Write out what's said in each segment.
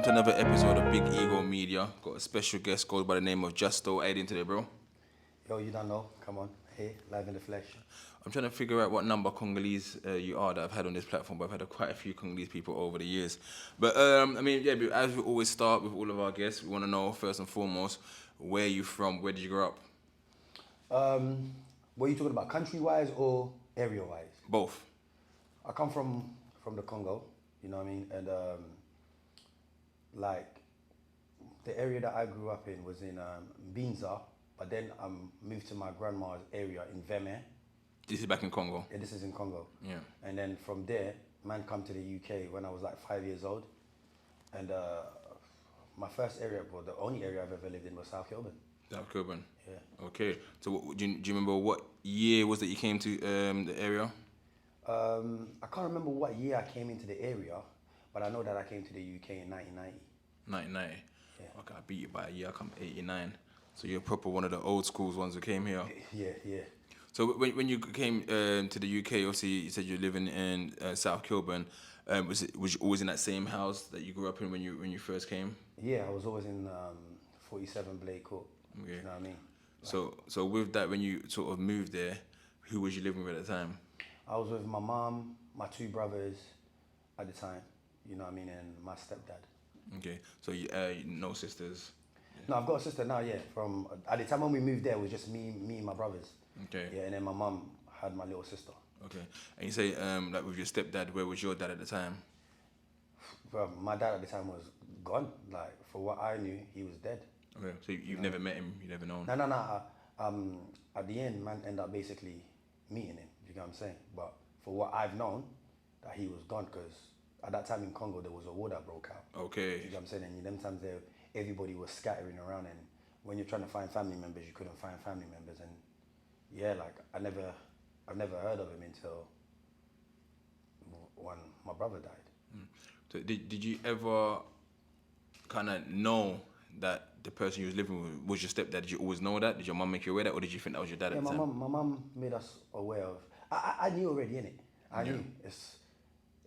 to another episode of Big Ego Media. Got a special guest called by the name of Justo. How you doing today, bro? Yo, you don't know. Come on. Hey, live in the flesh. I'm trying to figure out what number Congolese you are that I've had on this platform, but I've had quite a few Congolese people over the years. But, as we always start with all of our guests, we want to know, first and foremost, where you from? Where did you grow up? What are you talking about, country-wise or area-wise? Both. I come from the Congo, you know what I mean? And, the area that I grew up in was in Binza, but then I moved to my grandma's area in Veme. This is back in Congo? Yeah, this is in Congo. Yeah. And then from there, man come to the UK when I was like 5 years old. And my first area, well, the only area I've ever lived in was South Kilburn. South Kilburn? Yeah. Okay. So do you remember what year was that you came to the area? I can't remember what year I came into the area, but I know that I came to the UK in 1990. 1990? Yeah. Okay, I beat you by a year. I come 89. So you're proper one of the old schools ones who came here. Yeah. So when you came to the UK, obviously you said you're living in South Kilburn. Was you always in that same house that you grew up in when you first came? Yeah, I was always in 47 Blake Court. Okay. You know what I mean? So with that, when you sort of moved there, who was you living with at the time? I was with my mom, my two brothers at the time, you know what I mean, and my stepdad. Okay. So you no sisters? No, I've got a sister now, yeah. From at the time when we moved there, it was just me and my brothers. Okay. Yeah, and then my mom had my little sister. Okay. And you say like with your stepdad, where was your dad at the time? Well, my dad at the time was gone. Like, for what I knew, he was dead. Okay. So you've never met him, you never known? No. At the end, man ended up basically meeting him. You know what I'm saying? But for what I've known, that he was gone, because at that time in Congo there was a war that broke out. Okay. You know what I'm saying? And in them times there, everybody was scattering around, and when you're trying to find family members, you couldn't find family members. And yeah, like I've never heard of him until when my brother died. So did you ever kind of know that the person you was living with was your stepdad? Did you always know that? Did your mum make you aware of that, or did you think that was your dad at the time? My mum made us aware of. I knew already, innit? I knew.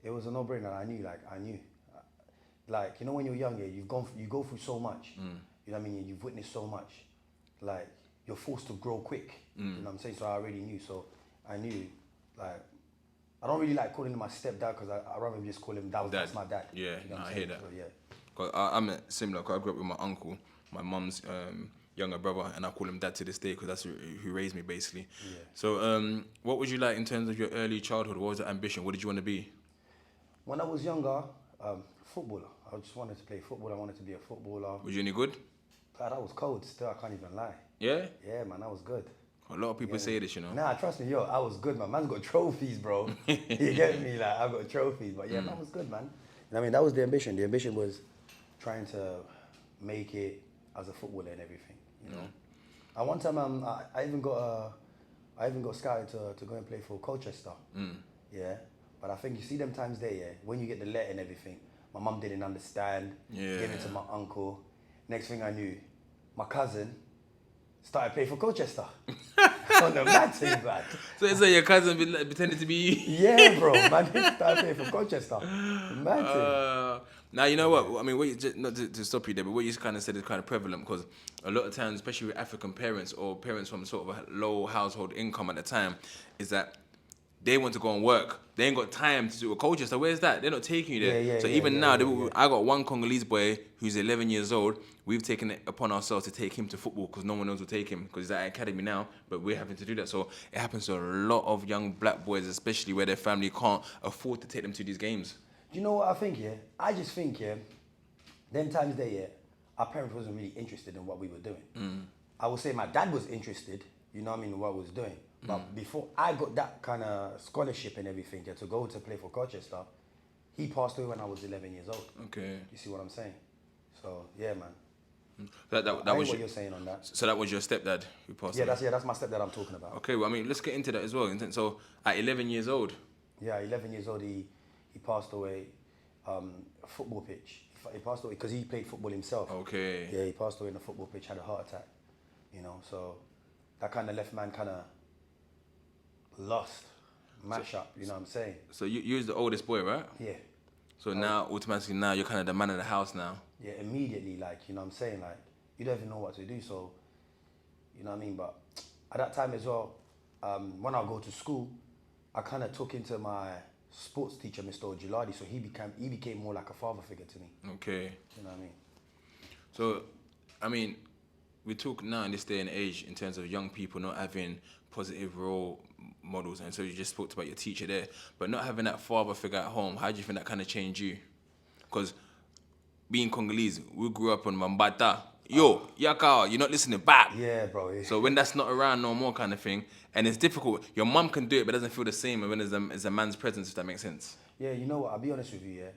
It was a no-brainer. I knew. Like, you know, when you're younger, you go through so much. You know what I mean? You've witnessed so much. Like, you're forced to grow quick. You know what I'm saying? So I already knew. So I knew, like, I don't really like calling him my stepdad, because I'd rather just call him dad. That's my dad. Yeah, you know I hear that. So, yeah. Cause I'm similar. Cause I grew up with my uncle, my mum's younger brother, and I call him dad to this day because that's who raised me, basically. Yeah. So, what was you like in terms of your early childhood? What was the ambition? What did you want to be? When I was younger, footballer. I just wanted to play football. I wanted to be a footballer. Was you any good? God, that was cold still. I can't even lie. Yeah? Yeah, man, that was good. A lot of people say this, you know. Nah, trust me, I was good, man. Man's got trophies, bro. You get me? Like, I've got trophies. But yeah, man was good, man. And I mean, that was the ambition. The ambition was trying to make it as a footballer and everything, you know. And one time, I even got scouted to go and play for Colchester. Yeah. But I think you see them times there, yeah, when you get the letter and everything, my mum didn't understand. Yeah. Gave it to my uncle. Next thing I knew, my cousin started playing for Colchester. On the mad thing, man. So it's like your cousin pretended to be you? Yeah, bro. Man, he started playing for Colchester. Mad thing. Now, you know what? I mean, not to stop you there, but what you kind of said is kind of prevalent, because a lot of times, especially with African parents or parents from sort of a low household income at the time, is that they want to go and work. They ain't got time to do a culture. So where's that? They're not taking you there. I got one Congolese boy who's 11 years old. We've taken it upon ourselves to take him to football because no one else will take him because he's at academy now, but we're having to do that. So it happens to a lot of young black boys, especially where their family can't afford to take them to these games. Do you know what I think, yeah? I just think, yeah, them times there, yeah, our parents wasn't really interested in what we were doing. I would say my dad was interested, you know what I mean, in what I was doing. But before I got that kind of scholarship and everything, yeah, to go to play for Colchester, he passed away when I was 11 years old. Okay. You see what I'm saying? So, yeah, man. That was what you're saying on that. So that was your stepdad who passed away? That's my stepdad I'm talking about. Okay, well, I mean, let's get into that as well. So, at 11 years old? Yeah, 11 years old, he passed away, a football pitch. He passed away because he played football himself. Okay. Yeah, he passed away in a football pitch, had a heart attack, you know, so that kind of left man kind of lost, mash up, you know what I'm saying? So you was the oldest boy, right? Yeah. So now, automatically now, you're kind of the man of the house now. Yeah, immediately, like, you know what I'm saying? Like, you don't even know what to do, so, you know what I mean? But at that time as well, when I go to school, I kind of took into my sports teacher, Mr. Ojuladi, so he became more like a father figure to me. Okay. You know what I mean? So, I mean, we talk now in this day and age in terms of young people not having positive role models, and so you just spoke about your teacher there, but not having that father figure at home. How do you think that kind of changed you? Because being Congolese, we grew up on Mambata. Yo, Yaka, you're not listening back. Yeah, bro. Yeah. So when that's not around no more kind of thing, and it's difficult. Your mum can do it, but it doesn't feel the same when there's a man's presence, if that makes sense. Yeah, you know what? I'll be honest with you, yeah.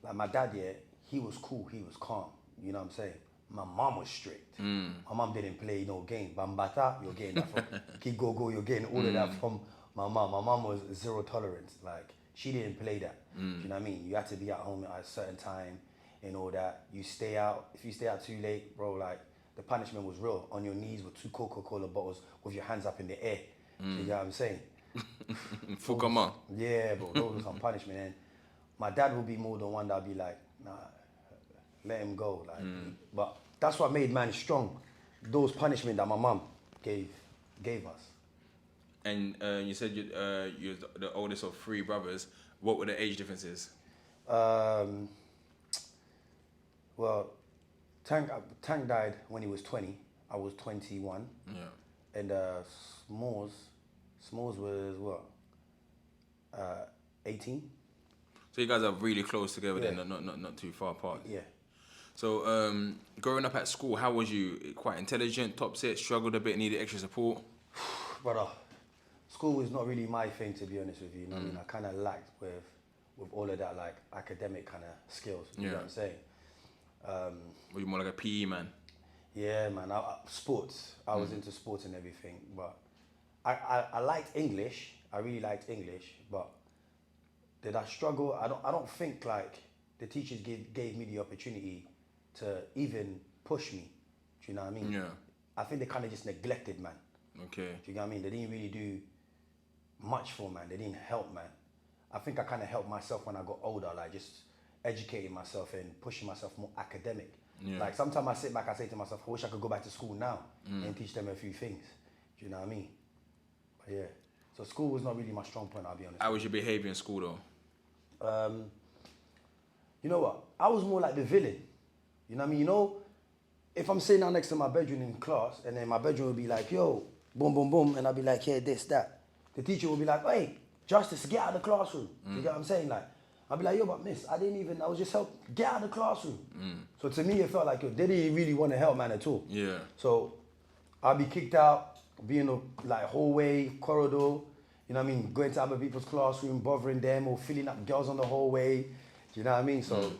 Like my dad, yeah, he was cool, he was calm. You know what I'm saying? My mom was strict. My mom didn't play no game. Bambata, you're getting that from Kigogo, you're getting all of that from my mom. My mom was zero tolerance. Like, she didn't play that. You know what I mean? You had to be at home at a certain time and all that. You stay out. If you stay out too late, bro, like, the punishment was real. On your knees with 2 Coca-Cola bottles with your hands up in the air. You know what I'm saying? Fukama. Yeah, bro, those were some punishment. And my dad would be more the one that'd be like, nah, let him go. Like, but that's what made man strong. Those punishment that my mom gave us. And you said you're the oldest of 3 brothers. What were the age differences? Well, Tank died when he was 20. I was 21. Yeah. And Smalls was what? 18. So you guys are really close together Yeah. then, not too far apart. Yeah. So growing up at school, how was you? Quite intelligent, top set, struggled a bit, needed extra support? Brother, school was not really my thing, to be honest with you. You know what I mean? I kind of lacked with all of that, like, academic kind of skills. You know what I'm saying? Were you more like a PE man? Yeah, man. Sports. I was into sports and everything, but I liked English. I really liked English, but did I struggle? I don't think like the teachers gave me the opportunity to even push me. Do you know what I mean? Yeah. I think they kind of just neglected, man. Okay. Do you know what I mean? They didn't really do much for man. They didn't help, man. I think I kind of helped myself when I got older, like just educating myself and pushing myself more academic. Yeah. Like sometimes I sit back, I say to myself, I wish I could go back to school now and teach them a few things. Do you know what I mean? But yeah. So school was not really my strong point, I'll be honest. How was your behaviour in school though? You know what? I was more like the villain. You know what I mean? You know, if I'm sitting down next to my bedroom in class and then my bedroom will be like, yo, boom, boom, boom, and I'll be like, yeah, this, that. The teacher will be like, hey, Justice, get out of the classroom. Do you get what I'm saying? Like, I'll be like, yo, but miss, I was just help, get out of the classroom. So to me, it felt like, yo, they didn't really want to help man at all. Yeah. So I'll be kicked out, be in the like hallway, corridor, you know what I mean, going to other people's classroom, bothering them or filling up girls on the hallway. Do you know what I mean? So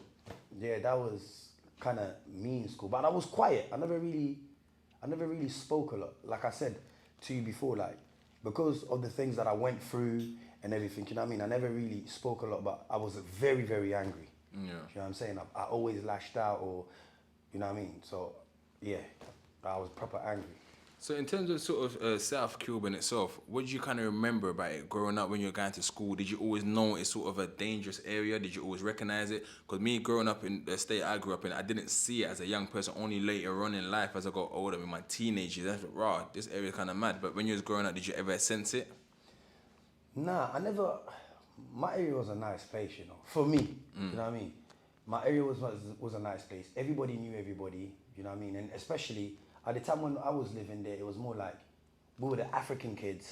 yeah, that was kind of me in school. But I was quiet. I never really spoke a lot. Like I said to you before, like, because of the things that I went through and everything, you know what I mean? I never really spoke a lot, but I was very, very angry. Yeah. You know what I'm saying? I always lashed out or, you know what I mean? So, yeah, I was proper angry. So in terms of sort of South Kilburn itself, what did you kind of remember about it growing up when you were going to school? Did you always know it's sort of a dangerous area? Did you always recognize it? Because me growing up in the state I grew up in, I didn't see it as a young person, only later on in life as I got older, in my teenage years. I thought, raw, this area is kind of mad. But when you was growing up, did you ever sense it? Nah, I never. My area was a nice place, you know. For me, you know what I mean. My area was a nice place. Everybody knew everybody, you know what I mean. And especially at the time when I was living there, it was more like we were the African kids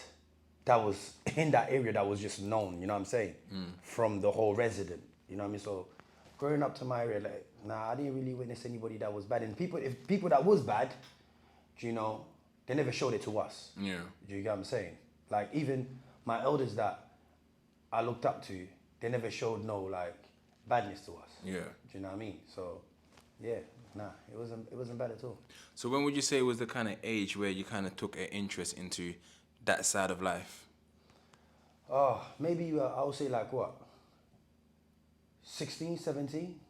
that was in that area that was just known, you know what I'm saying, from the whole resident, you know what I mean. So growing up to my area, like, nah, I didn't really witness anybody that was bad. And if people that was bad, you know, they never showed it to us. Yeah. Do you get what I'm saying? Like even my elders that I looked up to, they never showed no like badness to us. Yeah. Do you know what I mean? So, yeah, nah, it wasn't bad at all. So when would you say was the kind of age where you kind of took an interest into that side of life? Oh, maybe I would say like what? 16, 17?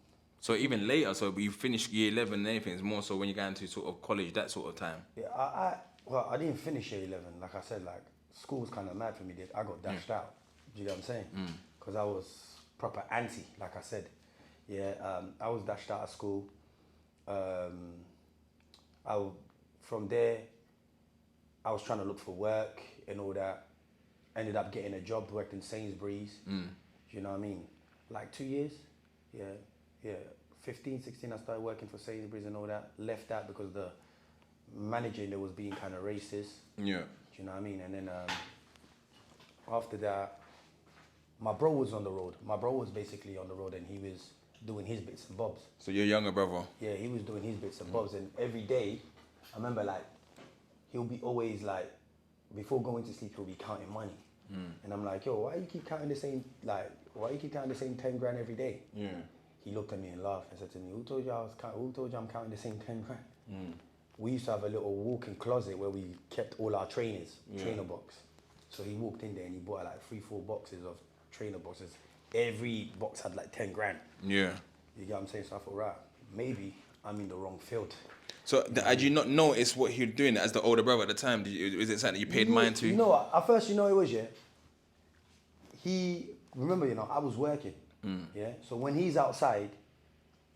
So even later, so you finished year 11 and anything, it's more so when you got into sort of college, that sort of time. Yeah, I didn't finish year 11. Like I said, like school was kind of mad for me. I got dashed out. Do you get what I'm saying? Because I was proper anti, like I said. Yeah, I was dashed out of school. I w- from there, I was trying to look for work and all that. Ended up getting a job, worked in Sainsbury's. You know what I mean? Like 2 years. Yeah, yeah. 15, 16, I started working for Sainsbury's and all that. Left that because the manager in there was being kind of racist. Yeah. Do you know what I mean? And then after that, my bro was on the road. My bro was basically on the road and he was doing his bits and bobs. So your younger brother. Yeah, he was doing his bits and bobs. And every day, I remember like, he'll be always like, before going to sleep, he'll be counting money. And I'm like, yo, why you keep counting the same, like, why you keep counting the same 10 grand every day? Yeah. He looked at me and laughed and said to me, who told you I'm counting the same 10 grand? We used to have a little walk-in closet where we kept all our trainers, trainer box. So he walked in there and he bought like 3-4 boxes of trainer boxes. Every box had like 10 grand. Yeah. You get what I'm saying? So I thought, right, maybe I'm in the wrong field. So did you not notice what he was doing as the older brother at the time? Was it something that you paid mind to? You know what? At first, you know it was, yeah? Remember, you know, I was working, yeah? So when he's outside,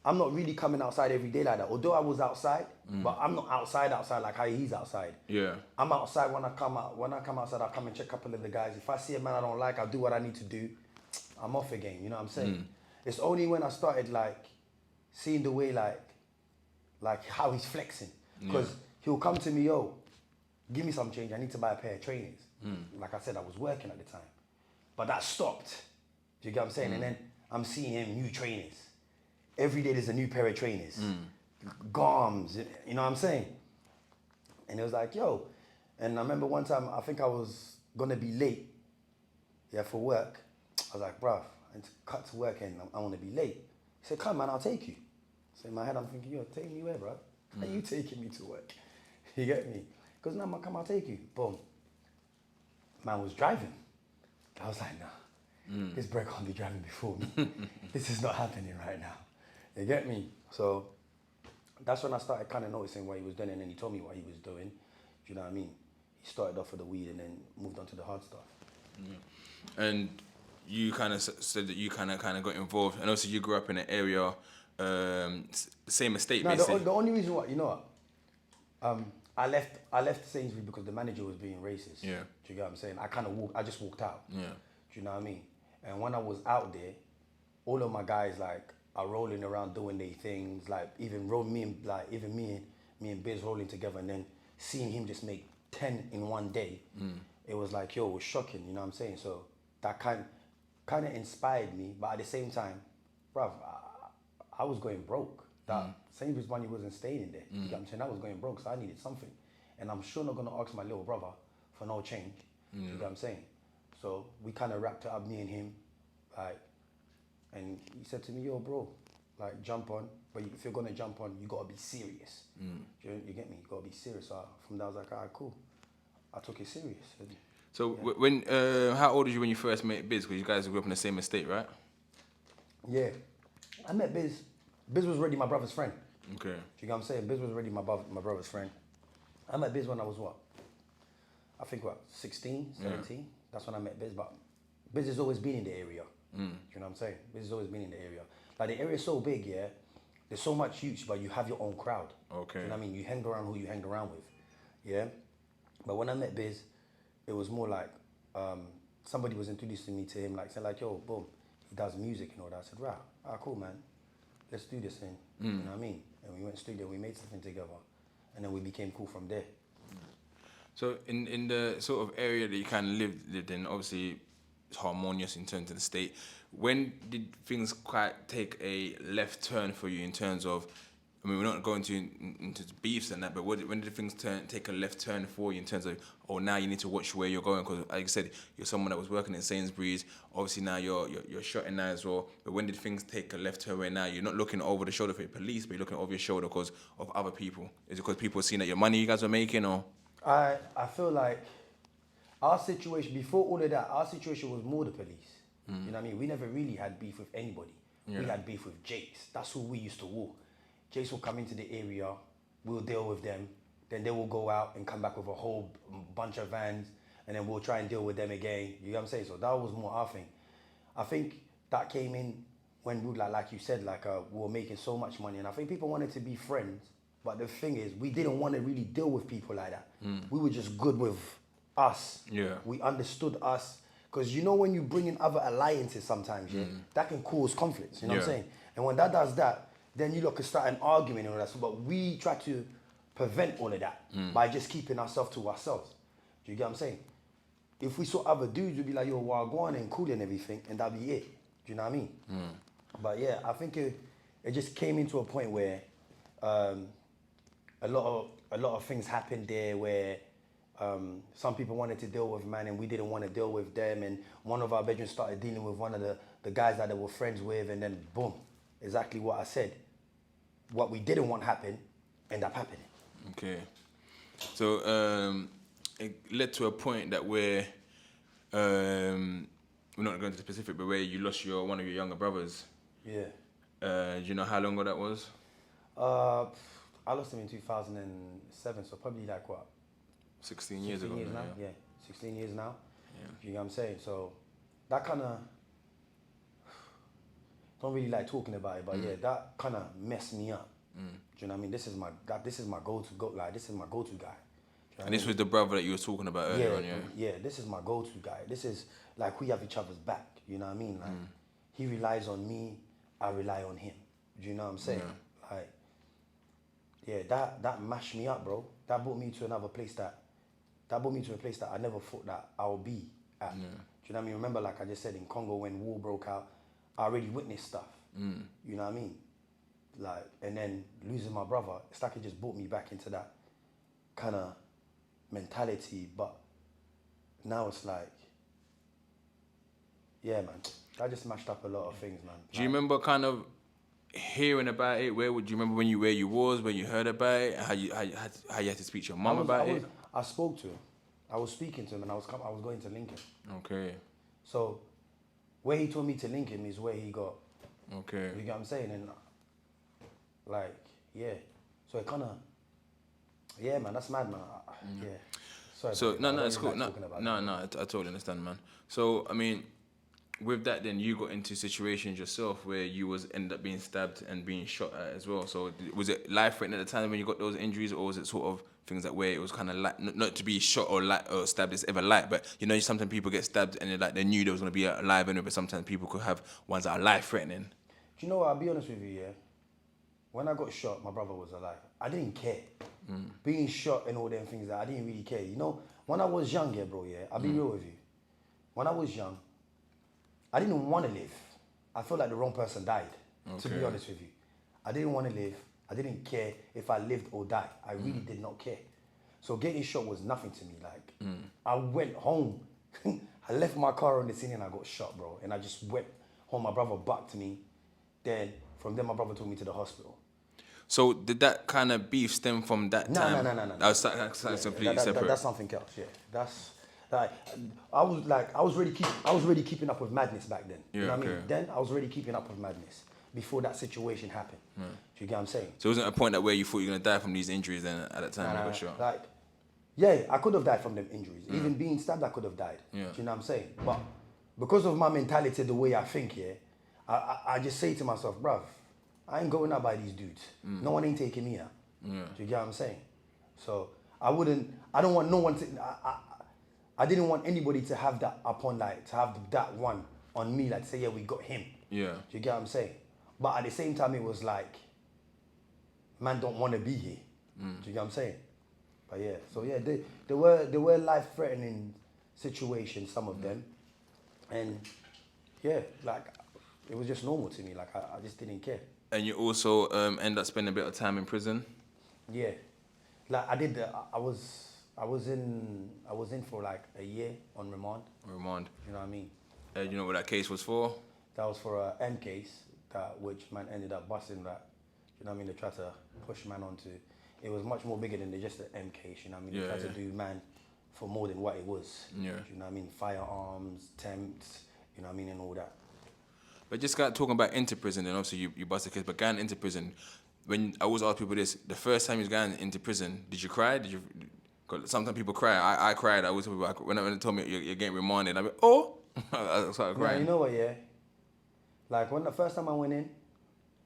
I'm not really coming outside every day like that. Although I was outside, but I'm not outside like how he's outside. Yeah. I'm outside when I come out. When I come outside, I come and check a couple of the guys. If I see a man I don't like, I'll do what I need to do. I'm off again, you know what I'm saying? It's only when I started like seeing the way like how he's flexing. Because he'll come to me, yo, give me some change. I need to buy a pair of trainers. Like I said, I was working at the time. But that stopped. Do you get what I'm saying? And then I'm seeing him new trainers. Every day there's a new pair of trainers. Garms, you know what I'm saying? And it was like, yo. And I remember one time, I think I was gonna be late, for work. I was like, bruv, I need to cut to work and I wanna be late. He said, come man, I'll take you. So in my head, I'm thinking, yo, take me where, bro? How you taking me to work? You get me? Because now, man, come, I'll take you. Boom. Man was driving. I was like, nah, this bro can't be driving before me. This is not happening right now. You get me? So that's when I started kind of noticing what he was doing, and then he told me what he was doing. Do you know what I mean? He started off with the weed and then moved on to the hard stuff. And you kind of said that you kind of got involved, and also you grew up in an area, same estate, basically. The only reason why, you know what? I left Sainsbury's because the manager was being racist. Yeah. Do you get what I'm saying? I just walked out. Yeah. Do you know what I mean? And when I was out there, all of my guys like are rolling around doing their things, like even me and Biz rolling together, and then seeing him just make 10 in one day, it was like, yo, it was shocking, you know what I'm saying? So that kind of inspired me, but at the same time, bruv, I was going broke. That Sainsbury's money wasn't staying in there. You get what I'm saying? I was going broke, so I needed something. And I'm sure not gonna ask my little brother for no change. You get what I'm saying? So we kind of wrapped it up, me and him, like, and he said to me, yo, bro, like, jump on. But if you're gonna jump on, you gotta be serious. You get me? You gotta be serious. So from there, I was like, alright, cool. I took it serious. So when how old were you when you first met Biz? Because you guys grew up in the same estate, right? Yeah, I met Biz. Biz was already my brother's friend. Okay. Do you get what I'm saying? Biz was already my brother's friend. I met Biz when I was what? I think 16, 17. That's when I met Biz. But Biz has always been in the area. Do you know what I'm saying? Biz has always been in the area. Like the area's so big, yeah. There's so much youth, but you have your own crowd. Okay. Do you know what I mean? You hang around who you hang around with. Yeah. But when I met Biz, it was more like somebody was introducing me to him, like saying like, yo, boom, he does music and all that. I said, right, cool, man. Let's do this thing. You know what I mean? And we went studio, we made something together, and then we became cool from there. So in the sort of area that you kind of lived in, obviously it's harmonious in terms of the state. When did things quite take a left turn for you in terms of, I mean, we're not going into beefs and that, but when did things take a left turn for you in terms of, oh, now you need to watch where you're going? Because, like I said, you're someone that was working in Sainsbury's. Obviously, now you're shotting now as well. But when did things take a left turn where now you're not looking over the shoulder for the police, but you're looking over your shoulder because of other people? Is it because people are seeing that your money you guys were making, or? I feel like our situation, before all of that, our situation was more the police. You know what I mean? We never really had beef with anybody. Yeah. We had beef with Jakes. That's who we used to walk. Jakes will come into the area, we'll deal with them, then they will go out and come back with a whole bunch of vans, and then we'll try and deal with them again. You know what I'm saying? So that was more our thing. I think that came in when we, like you said, we were making so much money, and I think people wanted to be friends. But the thing is, we didn't want to really deal with people like that. We were just good with us. Yeah. We understood us. Because you know when you bring in other alliances sometimes, yeah, that can cause conflicts, you know what I'm saying? And when that does that, then you lot can start an argument and all that. So, but we try to prevent all of that by just keeping ourselves to ourselves. Do you get what I'm saying? If we saw other dudes, we'd be like, yo, wagwan and cool and everything, and that'd be it. Do you know what I mean? But yeah, I think it just came into a point where a lot of things happened there where some people wanted to deal with man and we didn't want to deal with them, and one of our bedrooms started dealing with one of the guys that they were friends with, and then boom, exactly what I said. What we didn't want happen ended up happening. Okay. So it led to a point that where we're not going to the specific, but where you lost one of your younger brothers. Yeah. Do you know how long ago that was? I lost him in 2007, so probably like what? 16 years ago. Now? Yeah, 16 years now. Yeah. You know what I'm saying? So that kind of, don't really like talking about it, but yeah, that kind of messed me up. Do you know what I mean? This is my go-to like this is my go-to guy. And this was the brother that you were talking about earlier on, yeah? Yeah, this is my go-to guy. This is like we have each other's back. You know what I mean? Like he relies on me, I rely on him. Do you know what I'm saying? Yeah. Like, yeah, that mashed me up, bro. That brought me to a place that I never thought that I'll be at. Yeah. Do you know what I mean? Remember, like I just said, in Congo when war broke out, I already witnessed stuff. You know what I mean? Like, and then losing my brother, it's like it just brought me back into that kind of mentality. But now it's like, yeah, man, that just mashed up a lot of things, man. Do you remember kind of hearing about it? Where would you remember where you was, when you heard about it, how you had to speak to your mum about it? I spoke to him. I was speaking to him, and I was going to link him. Okay. So where he told me to link him is where he got. Okay. You get what I'm saying? And like, yeah. So it kind of, yeah, man, that's mad, man. Yeah. Sorry. So no, it's really cool. I totally understand, man. So I mean, with that, then you got into situations yourself where you ended up being stabbed and being shot at as well. So was it life-threatening at the time when you got those injuries, or was it sort of things that where it was kind of like not to be shot or stabbed is ever light, but you know sometimes people get stabbed and they knew there was gonna be alive in it, but sometimes people could have ones that are life-threatening. Do you know what? I'll be honest with you, yeah. When I got shot, my brother was alive. I didn't care. Being shot and all them things, I didn't really care. You know, when I was young, yeah, bro, yeah, I'll be real with you. When I was young, I didn't want to live. I felt like the wrong person died, to be honest with you. I didn't want to live. I didn't care if I lived or died. I really did not care. So getting shot was nothing to me. Like, I went home. I left my car on the scene and I got shot, bro. And I just went home. My brother bucked me. Then, from there, my brother took me to the hospital. So did that kind of beef stem from that time? No. That was completely separate. That's something else. Yeah, that's like I was already keeping up with madness back then. Yeah, you know what I mean? okay. Then I was already keeping up with madness before that situation happened. Do you get what I'm saying? So it wasn't a point that where you thought you were gonna die from these injuries then at that time when you got shot? Like, yeah, I could have died from them injuries. Even being stabbed, I could have died. Yeah. Do you know what I'm saying? But because of my mentality, the way I think, yeah, I just say to myself, bruv, I ain't going out by these dudes. No one ain't taking me out. Yeah. Do you get what I'm saying? So I don't want no one to, I didn't want anybody to have that upon, like, to have that one on me, like, to say, yeah, we got him. Yeah. Do you get what I'm saying? But at the same time, it was like, man don't want to be here. Do you get what I'm saying? But yeah, so yeah, there were life-threatening situations, some of them. And yeah, like, it was just normal to me. Like, I just didn't care. And you also end up spending a bit of time in prison? Yeah. Like, I was in for like a year on remand. Remand. You know what I mean? You know what that case was for? That was for a M case, which man ended up busting that. You know what I mean? They tried to push man onto. It was much more bigger than just an M case. You know what I mean? They tried to do man for more than what it was. Yeah. You know what I mean? Firearms, attempts. You know what I mean? And all that. But just talking about into prison, and obviously you busted a case, but going into prison, when I always ask people this, the first time you was going into prison, did you cry? Did you? Cause sometimes people cry. I cried. I always tell people when they told me you're getting remanded, I went, oh, I started crying. Yeah, you know what? Yeah. Like when the first time I went in,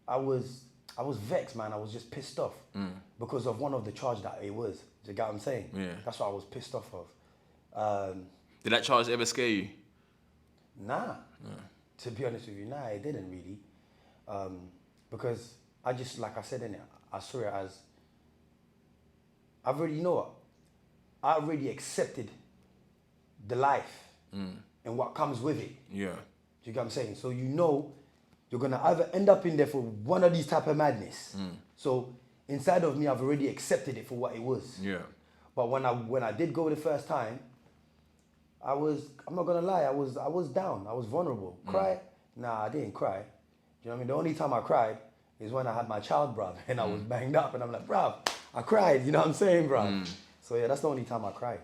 I was vexed, man. I was just pissed off because of one of the charge that it was. Do you get what I'm saying? Yeah. That's what I was pissed off of. Did that charge ever scare you? Nah. To be honest with you, nah, it didn't really. Because I just, like I said in it, I saw it as, I've already, you know what? I already accepted the life and what comes with it. Yeah. Do you get what I'm saying? So you know you're gonna either end up in there for one of these type of madness. So inside of me, I've already accepted it for what it was. Yeah. But when I did go the first time, I'm not gonna lie, I was down, I was vulnerable. Cry? Nah, I didn't cry. You know what I mean? The only time I cried is when I had my child, bruv, and I was banged up, and I'm like, bruv, I cried. You know what I'm saying, bruv? So yeah, that's the only time I cried.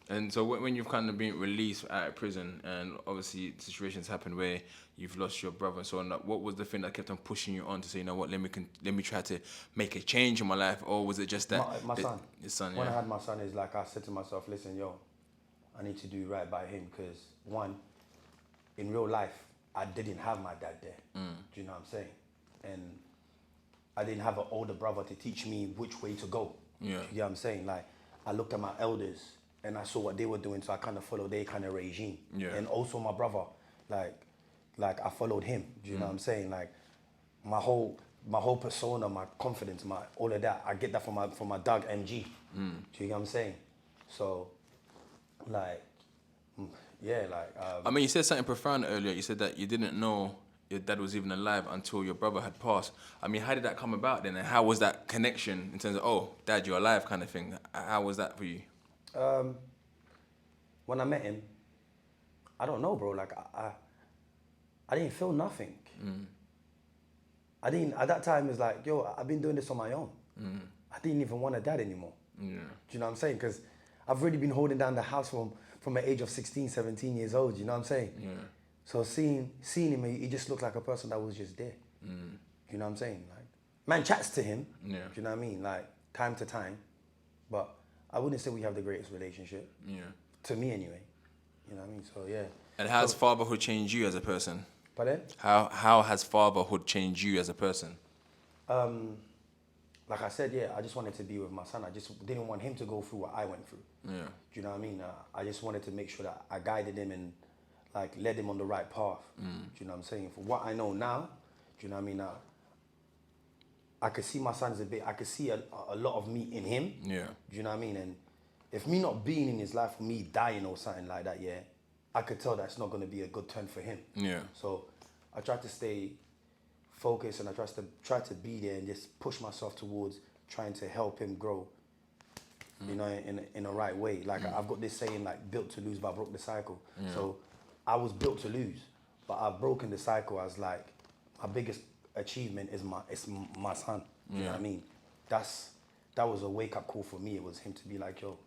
And so when you've kind of been released out of prison, and obviously situations happen where you've lost your brother and so on, what was the thing that kept on pushing you on to say, you know what, let me try to make a change in my life, or was it just that My son. Your son, When yeah. I had my son, is like I said to myself, listen, yo, I need to do right by him because one, in real life, I didn't have my dad there. Do you know what I'm saying? And I didn't have an older brother to teach me which way to go. Yeah. Do you get what I'm saying? Like, I looked at my elders and I saw what they were doing, so I kind of followed their kind of regime. Yeah. And also my brother, like I followed him. Do you know what I'm saying? Like, my whole persona, my confidence, all of that, I get that from my dog MG. Do you get what I'm saying? So, like, yeah, like. I mean, you said something profound earlier. You said that you didn't know your dad was even alive until your brother had passed. I mean, how did that come about then? And how was that connection in terms of, oh, Dad, you're alive kind of thing? How was that for you? When I met him, I don't know, bro. Like, I didn't feel nothing. I didn't, at that time, it's like, yo, I've been doing this on my own. I didn't even want a dad anymore. Yeah. Do you know what I'm saying? Because I've already been holding down the house from the age of 16, 17 years old. You know what I'm saying? Yeah. So seeing him, he just looked like a person that was just there. You know what I'm saying? Like, man chats to him. Yeah. Do you know what I mean? Like, time to time. But I wouldn't say we have the greatest relationship. Yeah. To me, anyway. You know what I mean? So, yeah. And how has fatherhood changed you as a person? Pardon? How has fatherhood changed you as a person? Like I said, yeah, I just wanted to be with my son. I just didn't want him to go through what I went through. Yeah. Do you know what I mean? I just wanted to make sure that I guided him and like led him on the right path. Do you know what I'm saying? For what I know now, do you know what I mean? I could see my son as I could see a lot of me in him. Yeah. Do you know what I mean? And if me not being in his life, or me dying or something like that, yeah, I could tell that's not going to be a good turn for him. Yeah. So I tried to stay focused and I tried to be there and just push myself towards trying to help him grow, you know, in the right way. Like I've got this saying like built to lose, but I broke the cycle. Yeah. So I was built to lose, but I've broken the cycle as like my biggest achievement is my son. You know what I mean? That was a wake up call for me. It was him to be like, yo,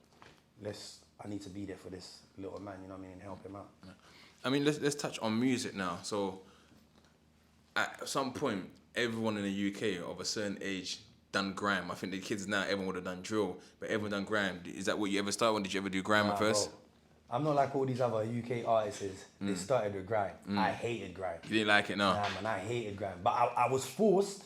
I need to be there for this little man, you know what I mean, and help him out. I mean, let's touch on music now. So, at some point, everyone in the UK of a certain age done grime. I think the kids now, everyone would have done drill, but everyone done grime. Is that what you ever started with? Did you ever do grime at first? Bro, I'm not like all these other UK artists. They started with grime. I hated grime. You didn't like it, no? Nah, man, I hated grime. But I was forced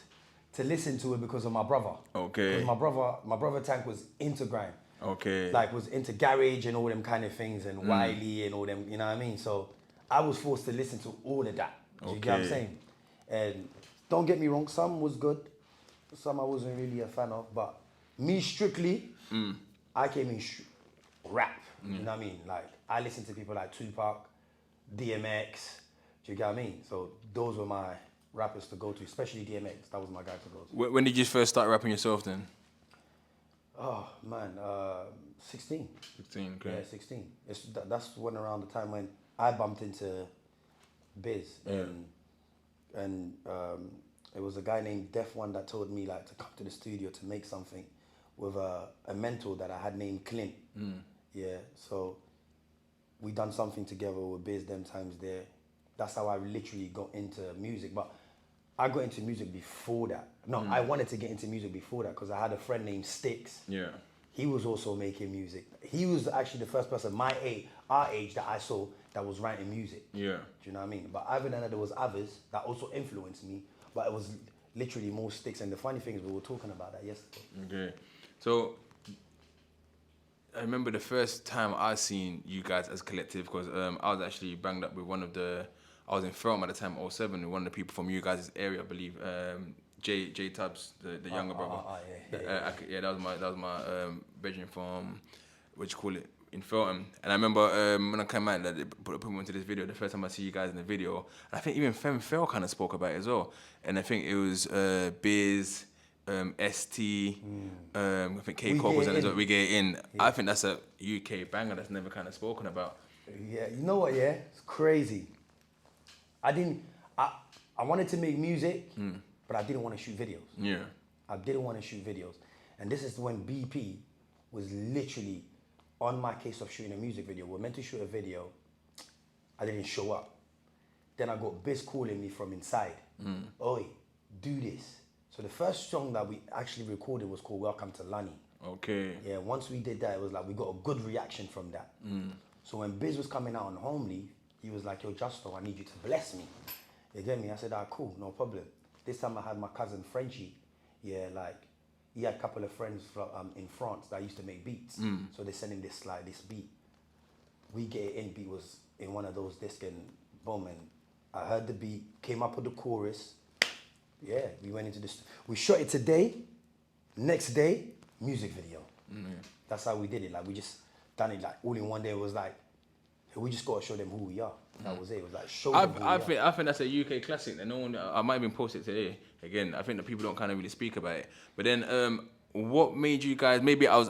to listen to it because of my brother. Okay. Because my brother Tank was into grime. Okay. Like was into garage and all them kind of things and Wiley and all them, you know what I mean? So I was forced to listen to all of that. Do you get what I'm saying? And don't get me wrong, some was good, some I wasn't really a fan of, but me strictly, I came in rap, you know what I mean? Like I listened to people like Tupac, DMX, do you get what I mean? So those were my rappers to go to, especially DMX, that was my guy to go to. When did you first start rapping yourself then? Oh man, 16. 16, okay. Yeah, 16. That's when around the time when I bumped into Biz and it was a guy named Def One that told me like to come to the studio to make something with a mentor that I had named Clint. Yeah, so we done something together with Biz them times there. That's how I literally got into music. But I got into music before that. No, I wanted to get into music before that because I had a friend named Sticks. Yeah. he was also making music. He was actually the first person our age that I saw that was writing music. Yeah. Do you know what I mean? But other than that, there was others that also influenced me, but it was literally more sticks. And the funny thing is, we were talking about that yesterday. Okay. So I remember the first time I seen you guys as collective, because I was actually banged up with I was in Feltham at the time, '07, with one of the people from you guys' area, I believe. J Tubbs, the younger brother. Yeah, that was my bedroom from, what you call it, in Feltham. And I remember when I came out, that they put me into this video. The first time I see you guys in the video, and I think even Fem Fel kind of spoke about it as well. And I think it was Biz, ST, I think K Cole was in as well. We Get In. I think that's a UK banger that's never kind of spoken about. Yeah, you know what? Yeah, it's crazy. I wanted to make music, but I didn't want to shoot videos. Yeah. I didn't want to shoot videos. And this is when BP was literally on my case of shooting a music video. We're meant to shoot a video. I didn't show up. Then I got Biz calling me from inside. Oi, do this. So the first song that we actually recorded was called Welcome to Lunny. Okay. Yeah, once we did that, it was like we got a good reaction from that. So when Biz was coming out on home leave, he was like, yo, Justo, I need you to bless me. You get me? I said, cool, no problem. This time I had my cousin Frenchie. Yeah, like, he had a couple of friends from, in France that used to make beats. So they sent him this beat. We Get It In beat was in one of those discs, and boom, and I heard the beat, came up with the chorus. Yeah, we went into this. We shot it today. Next day, music video. That's how we did it. Like, we just done it like all in one day. It was like, we just got to show them who we are. That was it. It was like, show them who we are. I think that's a UK classic. And no one, I might even post it today. Again, I think that people don't kind of really speak about it. But then, what made you guys? Maybe I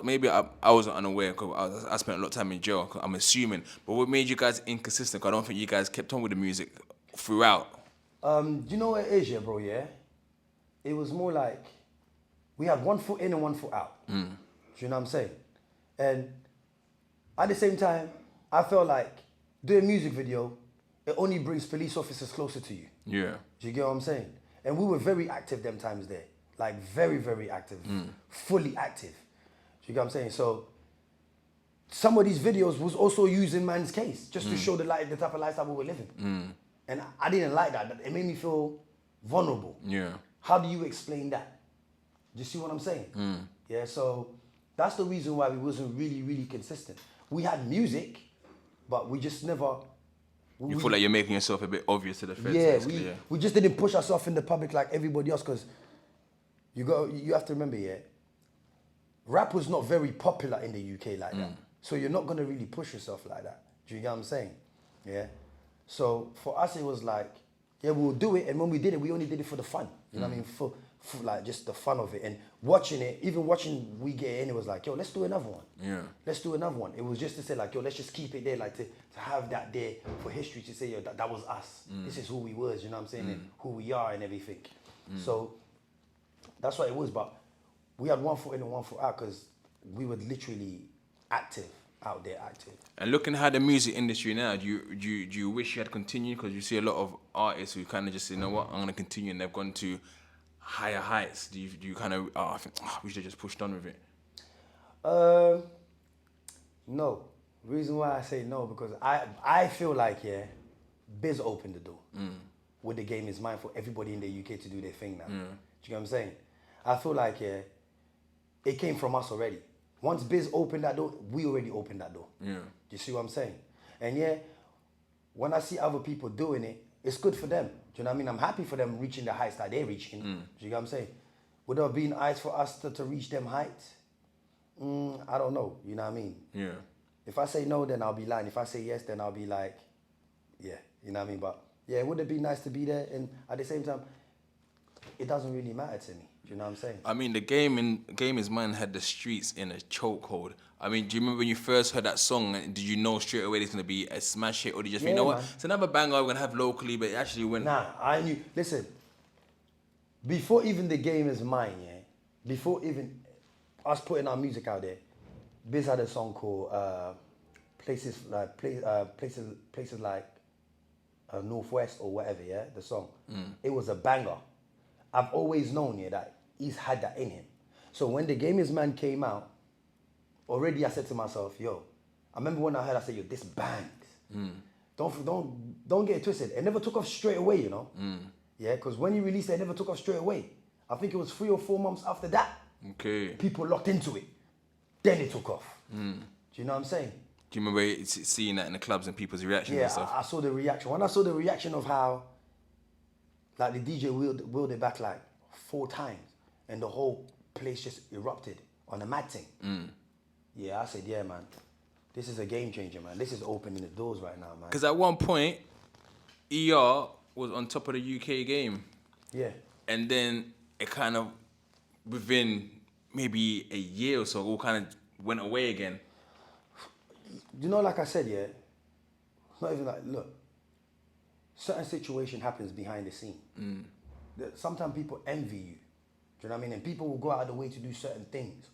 wasn't unaware because I spent a lot of time in jail. I'm assuming. But what made you guys inconsistent? Cause I don't think you guys kept on with the music throughout. You know what it is, yeah, bro? Yeah, it was more like we had one foot in and one foot out. Do you know what I'm saying? And at the same time, I felt like doing a music video, it only brings police officers closer to you. Yeah. Do you get what I'm saying? And we were very active them times there. Like, very, very active. Fully active. Do you get what I'm saying? So, some of these videos was also used in man's case, just to show the type of lifestyle we were living. And I didn't like that. It made me feel vulnerable. Yeah. How do you explain that? Do you see what I'm saying? Yeah, so that's the reason why we wasn't really, really consistent. We had music, but we just never... You feel like you're making yourself a bit obvious to the feds. Yeah, we just didn't push ourselves in the public like everybody else, because you have to remember, yeah, rap was not very popular in the UK like that. So you're not going to really push yourself like that. Do you get what I'm saying? Yeah. So for us, it was like, yeah, we'll do it. And when we did it, we only did it for the fun. You know what I mean? For like just the fun of it. And watching it, even watching We Get In, it was like, yo, let's do another one. Yeah. Let's do another one. It was just to say like, yo, let's just keep it there, like to have that there for history to say, yo, that was us. This is who we was, you know what I'm saying? And who we are and everything. So that's what it was. But we had one foot in and one foot out because we were literally active. Out there active. And looking at the music industry now, do you wish you had continued? Because you see a lot of artists who kind of just say, you know what, I'm going to continue, and they've gone to higher heights. Do you kind of, I think, we should have just pushed on with it? No. Reason why I say no, because I feel like, yeah, Biz opened the door. With the game is mine for everybody in the UK to do their thing now. Do you get what I'm saying? I feel like, yeah, it came from us already. Once Biz opened that door, we already opened that door. Yeah. Do you see what I'm saying? And yeah, when I see other people doing it, it's good for them. Do you know what I mean? I'm happy for them reaching the heights that they're reaching. Do you get what I'm saying? Would there have been eyes for us to reach them heights? I don't know. You know what I mean? Yeah. If I say no, then I'll be lying. If I say yes, then I'll be like, yeah. You know what I mean? But yeah, it would have been nice to be there. And at the same time, it doesn't really matter to me. Do you know what I'm saying? I mean, the game is mine had the streets in a chokehold. I mean, do you remember when you first heard that song? Did you know straight away it's gonna be a smash hit, or did you just think, you know what, it's another banger we're gonna have locally, but it actually went? Nah, I knew. Listen, before even the game is mine, yeah. Before even us putting our music out there, Biz had a song called places like Northwest or whatever, yeah. The song, it was a banger. I've always known, yeah, that he's had that in him. So when the Game Is Man came out, already I said to myself, yo, I remember when I heard, I said, yo, this bangs. Don't get it twisted. It never took off straight away, you know? Yeah, because when you released it, it never took off straight away. I think it was 3 or 4 months after that. Okay. People locked into it. Then it took off. Do you know what I'm saying? Do you remember seeing that in the clubs and people's reactions and stuff? I saw the reaction. When I saw the reaction of how, like, the DJ wheeled it back like 4 times and the whole place just erupted on a mad thing. Yeah, I said, yeah, man. This is a game changer, man. This is opening the doors right now, man. Because at one point, ER was on top of the UK game. Yeah. And then it kind of, within maybe a year or so, all kind of went away again. You know, like I said, yeah, it's not even like, look, certain situation happens behind the scene. Sometimes people envy you. Do you know what I mean? And people will go out of the way to do certain things.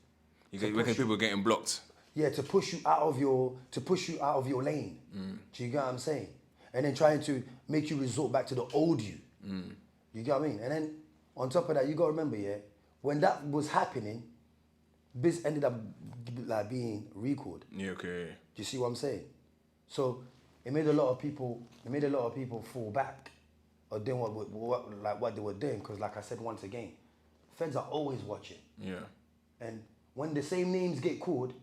You reckon people are getting blocked? Yeah, to push you out of your lane. Do you get what I'm saying? And then trying to make you resort back to the old you. You get what I mean? And then on top of that, you gotta remember, yeah, when that was happening, Biz ended up like being recalled. Yeah, okay. Do you see what I'm saying? So it made a lot of people fall back or doing what they were doing, because like I said once again, feds are always watching. Yeah. And when the same names get called,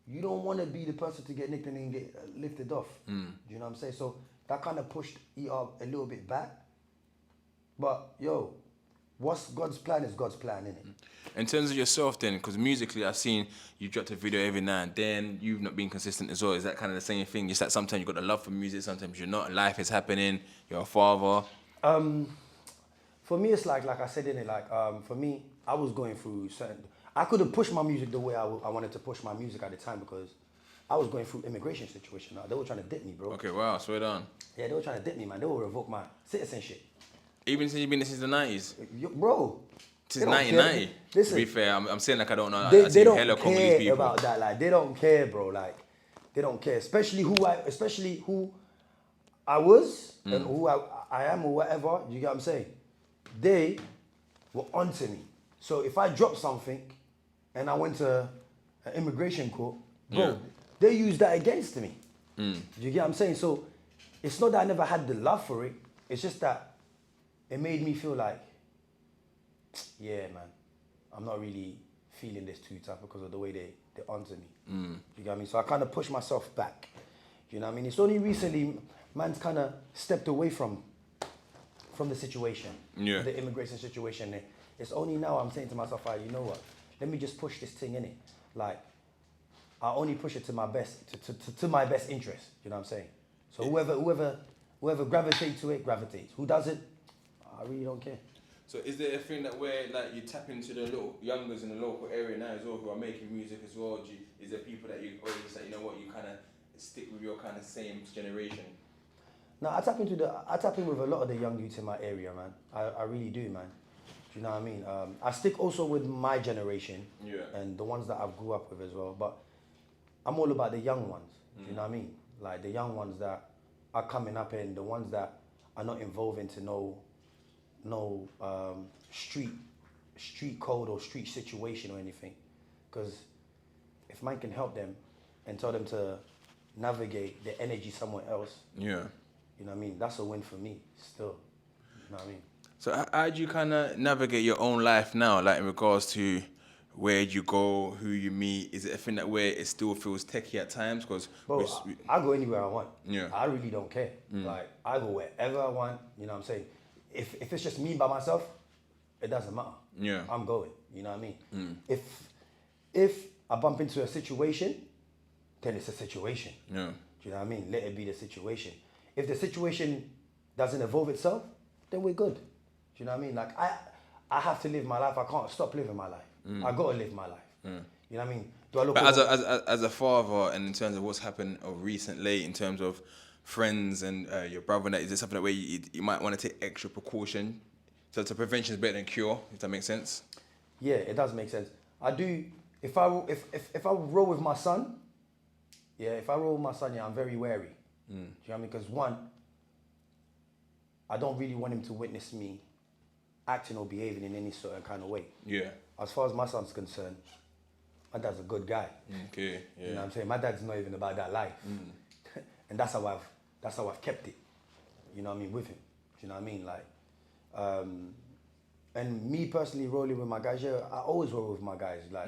you don't want to be the person to get nicked and get lifted off. Do you know what I'm saying? So that kind of pushed ER a little bit back. But yo, what's God's plan is God's plan, innit? In terms of yourself then, because musically I've seen you dropped a video every now and then, you've not been consistent as well. Is that kind of the same thing? Just that sometimes you've got a love for music, sometimes you're not, life is happening, you're a father. For me, it's like I said, innit? Like, for me, I was going through certain... I couldn't push my music the way I wanted to push my music at the time because I was going through immigration situation. Now, they were trying to dip me, bro. Okay, wow, swear down. Yeah, they were trying to dip me, man. They will revoke my citizenship. Even since you've been there since the 90s? Bro. Since 1990? Listen, to be fair, I'm saying like I don't know. They don't care about that. Like, they don't care, bro. Like, they don't care. Especially who I was and who I am or whatever. You get what I'm saying? They were onto me. So if I dropped something and I went to an immigration court, bro, they used that against me. You get what I'm saying? So it's not that I never had the love for it. It's just that it made me feel like, yeah, man, I'm not really feeling this too tough because of the way they're onto me. You get what I mean? So I kind of pushed myself back. You know what I mean? It's only recently man's kind of stepped away from the situation, the immigration situation. It's only now I'm saying to myself, all right, you know what? Let me just push this thing in it. Like, I only push it to my best, to my best interest. You know what I'm saying? So whoever gravitates to it, gravitates. Who doesn't, I really don't care. So is there a thing that where like you tap into the little youngers in the local area now as well who are making music as well? Is there people that you always say, you know what, you kind of stick with your kind of same generation? No, I tap in with a lot of the young youths in my area, man. I really do, man. Do you know what I mean? I stick also with my generation and the ones that I grew up with as well. But I'm all about the young ones. Do you know what I mean? Like the young ones that are coming up and the ones that are not involved into no street code or street situation or anything. Because if man can help them and tell them to navigate their energy somewhere else, you know what I mean? That's a win for me still. You know what I mean? So how do you kind of navigate your own life now, like in regards to where you go, who you meet? Is it a thing that where it still feels techie at times? Because I go anywhere I want. Yeah. I really don't care. Like, I go wherever I want. You know what I'm saying? If it's just me by myself, it doesn't matter. Yeah. I'm going. You know what I mean? If I bump into a situation, then it's a situation. Yeah. Do you know what I mean? Let it be the situation. If the situation doesn't evolve itself, then we're good. Do you know what I mean? Like, I have to live my life. I can't stop living my life. I got to live my life. You know what I mean? Do I look? But as a father, and in terms of what's happened recently, in terms of friends and your brother, is there something that where you might want to take extra precaution? So prevention is better than cure. If that makes sense. Yeah, it does make sense. I do. If I roll with my son, I'm very wary. Do you know what I mean? Because one, I don't really want him to witness me acting or behaving in any certain kind of way. Yeah. As far as my son's concerned, My dad's a good guy. Okay, yeah. You know what I'm saying? My dad's not even about that life. And that's how I've kept it. You know what I mean, with him. You know what I mean? Like, and me personally rolling with my guys, yeah, I always roll with my guys. Like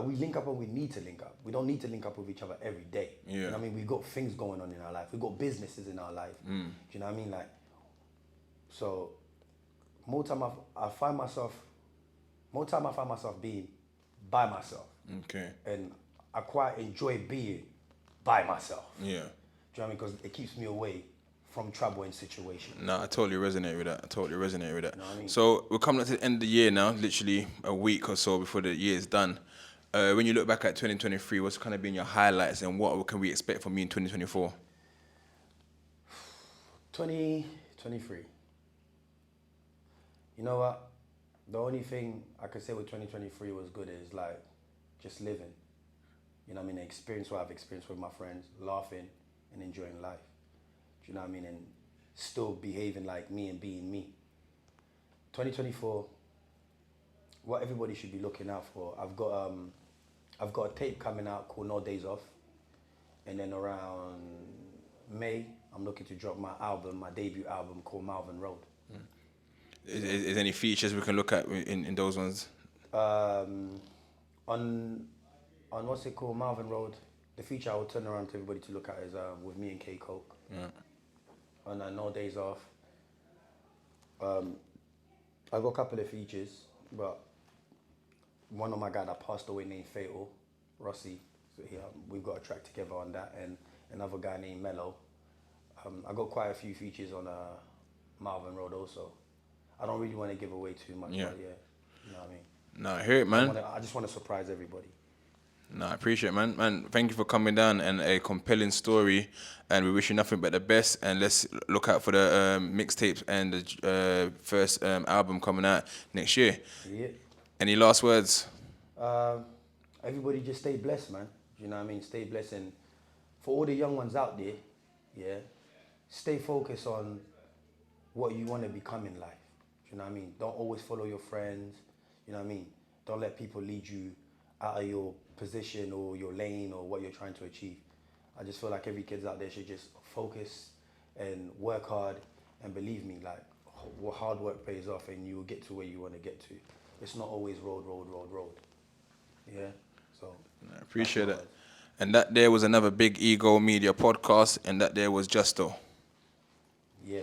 we link up when we need to link up. We don't need to link up with each other every day. Yeah. You know what I mean? We've got things going on in our life. We've got businesses in our life. Do you know what I mean? Like, so more time I find myself being by myself. Okay. And I quite enjoy being by myself. Yeah. Do you know what I mean? Because it keeps me away from trouble and situations. No, I totally resonate with that. You know what I mean? So we're coming up to the end of the year now, literally a week or so before the year is done. When you look back at 2023, what's kind of been your highlights and what can we expect from you in 2024? 2023. You know what? The only thing I could say with 2023 was good is like just living. You know what I mean? Experience what I've experienced with my friends, laughing and enjoying life. Do you know what I mean? And still behaving like me and being me. 2024, what everybody should be looking out for. I've got a tape coming out called No Days Off. And then around May, I'm looking to drop my debut album called Marvin Road. Is any features we can look at in those ones? On what's it called, Marvin Road, the feature I will turn around to everybody to look at is with me and K Coke. Yeah. On No Days Off. I got a couple of features, but one of my guys that passed away named Fatal, Rossi, so we've got a track together on that, and another guy named Mello. I got quite a few features on Marvin Road also. I don't really want to give away too much, but yeah, you know what I mean? No, I hear it, man. I just want to surprise everybody. No, I appreciate it, man. Man, thank you for coming down and a compelling story. And we wish you nothing but the best. And let's look out for the mixtapes and the first album coming out next year. Yeah. Any last words? Everybody just stay blessed, man. You know what I mean? Stay blessed. And for all the young ones out there, yeah, stay focused on what you want to become in life. You know what I mean? Don't always follow your friends. You know what I mean? Don't let people lead you out of your position or your lane or what you're trying to achieve. I just feel like every kid out there should just focus and work hard, and believe me, like hard work pays off and you will get to where you want to get to. It's not always road. Yeah, so. I appreciate it. And that there was another Big Ego Media podcast, and that there was Justo. Yeah.